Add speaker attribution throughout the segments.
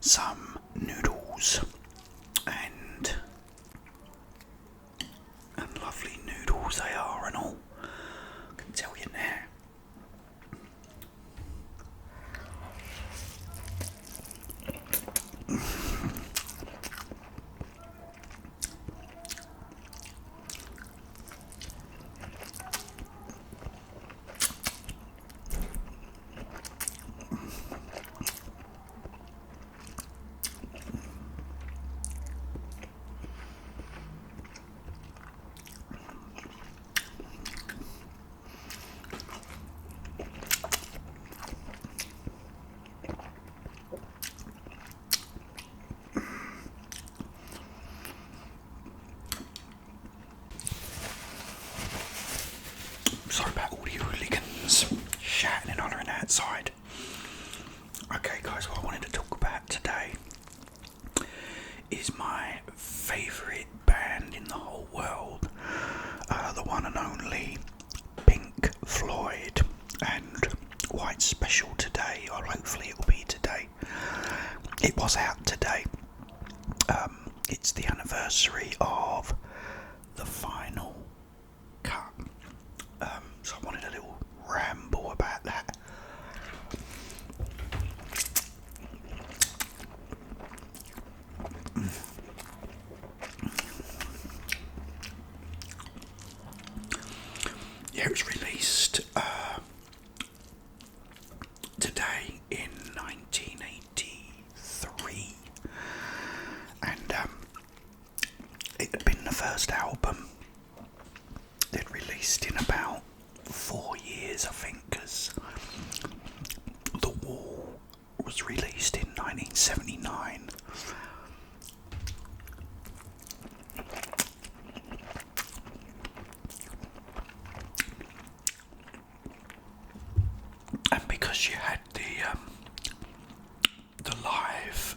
Speaker 1: some noodles, and lovely noodles they are and all, I can tell you now. Sorry about all the hooligans shouting and hollering outside. Okay guys, what I wanted to talk about today is my favourite band in the whole world, the one and only Pink Floyd, and why it's special today, or hopefully it will be today. It was out today. It's the anniversary of the final cut. So I wanted a little ramble about that. Yeah, it was released today in 1983, and it had been the first album they'd released in about 4 years, I think, because The Wall was released in 1979. And because you had the live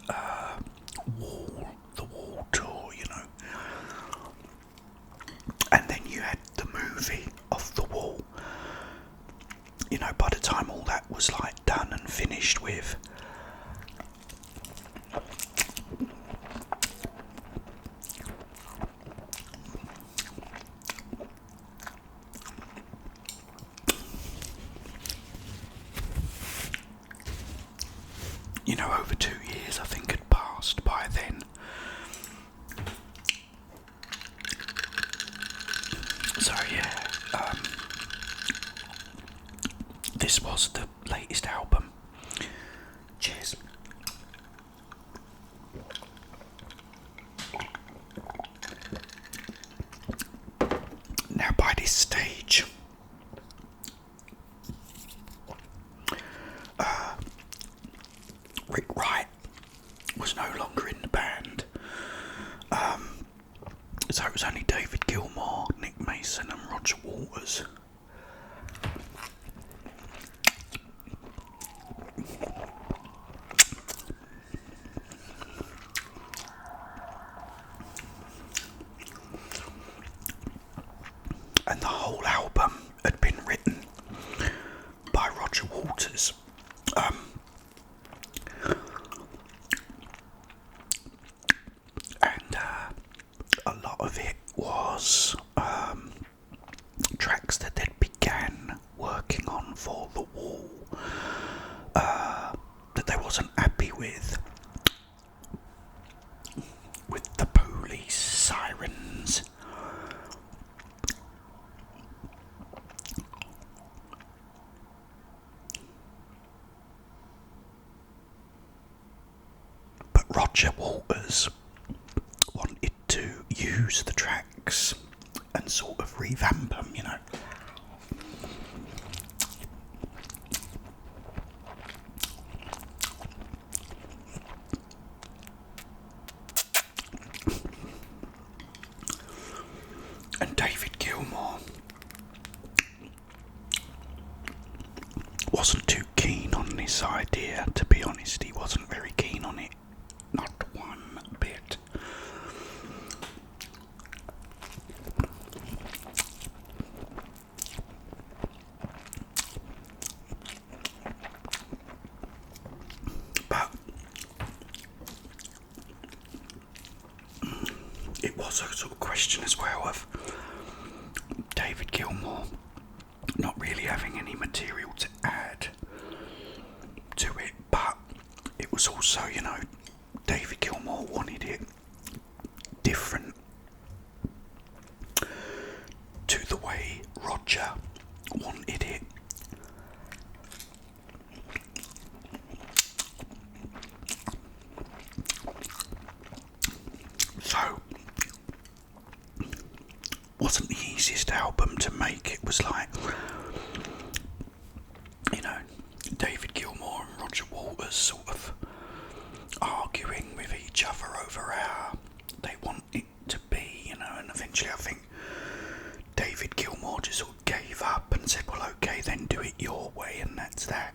Speaker 1: the Wall tour, you know, and then you had the movie of The Wall, you know, by the time all that was like done and finished with, you know, over 2 years I think had passed by then. So yeah, this was the latest album. Cheers. Now by this stage, Rick Wright was no longer in the band. So it was only David Gilmour, Nick Mason and Roger Waters. And the whole album had been written by Roger Waters. And a lot of it was tracks that they'd began working on for The Wall, that they wasn't happy with the police sirens. But Roger Waters wanted to use the tracks and sort of revamp them, you know. And David Gilmour wasn't too keen on this idea, to be honest. He wasn't very keen on it, not one bit. was a sort of question as well of David Gilmour not really having any material to add to it, but it was also, David Gilmour wanted it different to the way Roger wanted it. So, wasn't the easiest album to make. It was like, David Gilmour and Roger Waters sort of arguing with each other over how they want it to be, and eventually I think David Gilmour just sort of gave up and said, well, okay, then do it your way, and that's that.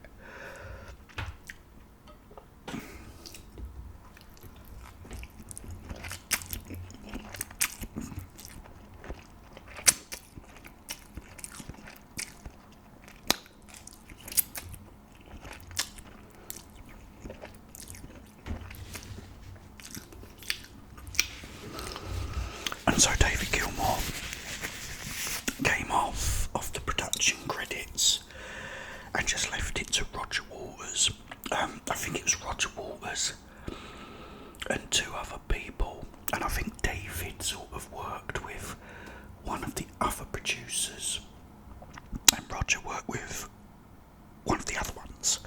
Speaker 1: And so David Gilmour came off the production credits and just left it to Roger Waters. I think it was Roger Waters and two other people, and I think David sort of worked with one of the other producers and Roger worked with one of the other ones.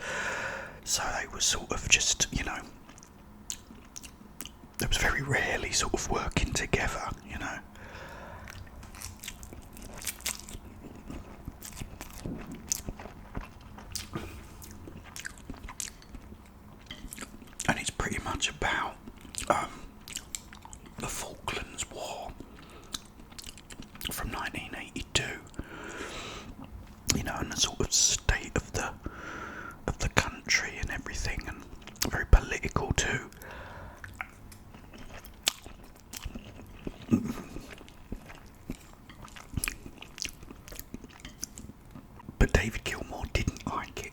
Speaker 1: So they were sort of just, it was very rarely sort of working together, And it's pretty much about the Falklands War from 1982, and the sort of state of the country and everything, and very political too. But David Gilmour didn't like it,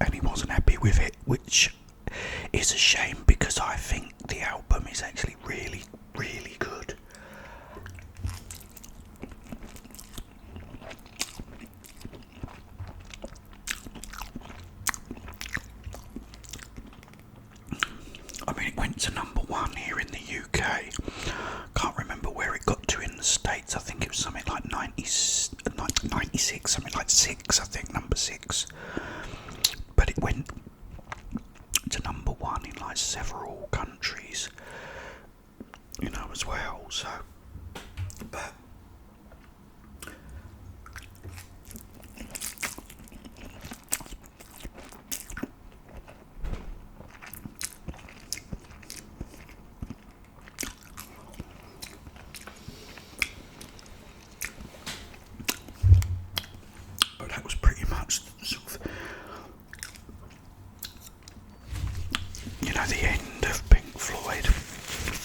Speaker 1: and he wasn't happy with it, which is a shame because I think the album is actually really, really good. I mean, it went to #1 here in the UK. Can't remember where it got to in the States. I think it was something like 96, something like 6, I think, number 6. But it went to #1 in like several countries, as well. So, but that was pretty much sort of, the end of Pink Floyd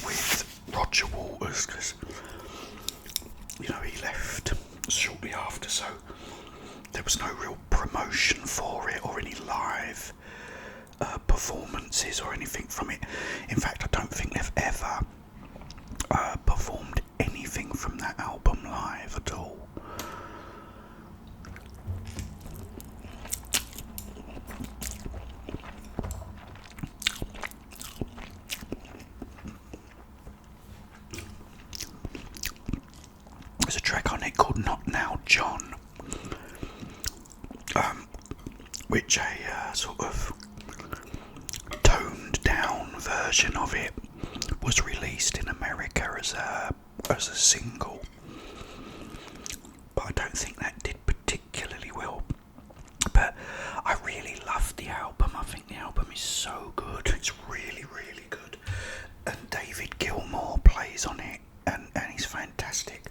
Speaker 1: with Roger Waters, because he left shortly after, so there was no real promotion for it or any live performances or anything from it. In fact, I don't think they've ever performed anything from that album live at all. There's a track on it called Not Now John, which a sort of toned down version of it was released in America as a single, but I don't think that did particularly well. But I really love the album. I think the album is so good. It's really, really good, and David Gilmour plays on it, and he's fantastic.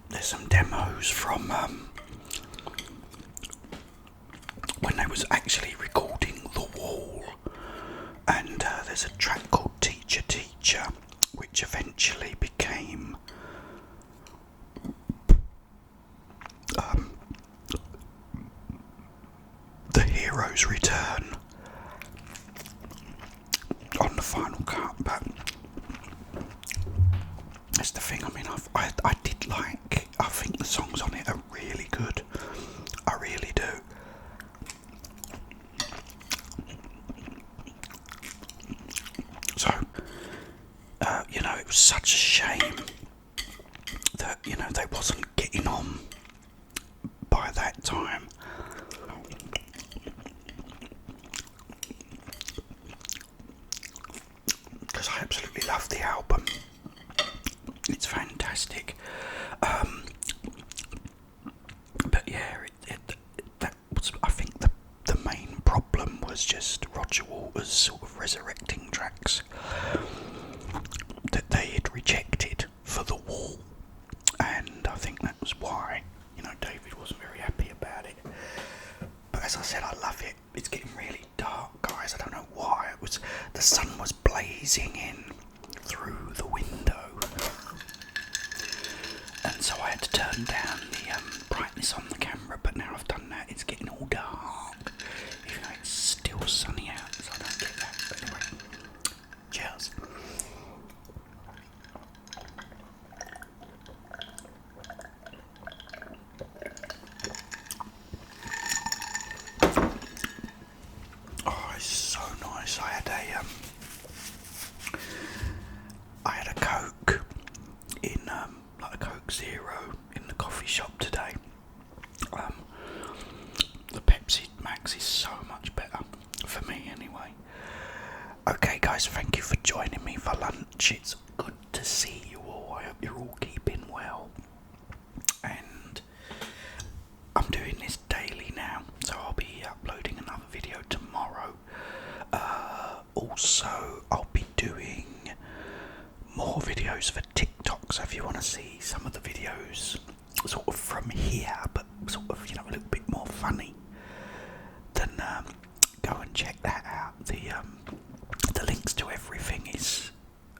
Speaker 1: There's some demos from when they was actually recording The Wall, and there's a track called Teacher Teacher, which eventually became The Hero's Return on the final cut. But that's the thing, I mean, I did like, I think the songs on it are really good, I really do. So, it was such a shame that, they wasn't getting on by that time. Because I absolutely love the album. It's fantastic. But yeah, that was, I think, the main problem was just Roger Waters sort of resurrecting tracks that they had rejected for The Wall, and I think that was why, David wasn't very happy about it. But as I said, I love it. It's getting really dark, guys. I don't know why. The sun was blazing in through the window, and so I had to turn down the brightness on the camera. But now I've done that, it's getting all dark, even though it's still sunny out. So I don't get that. But anyway, cheers. Oh, it's so nice. I had a Coke in like a Coke Zero in the coffee shop today. The Pepsi Max is so much better for me anyway. Okay guys, thank you for joining me for lunch. It's good to see you all. I hope you're all keeping well. And I'm doing this daily now, so I'll be uploading another video tomorrow. Also, I'll be doing more videos for TikTok, so if you want to see some of the videos sort of from here, but sort of, a little bit more funny, then go and check that out. The links to everything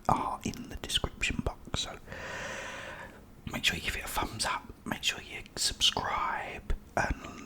Speaker 1: are in the description box, so make sure you give it a thumbs up, make sure you subscribe, and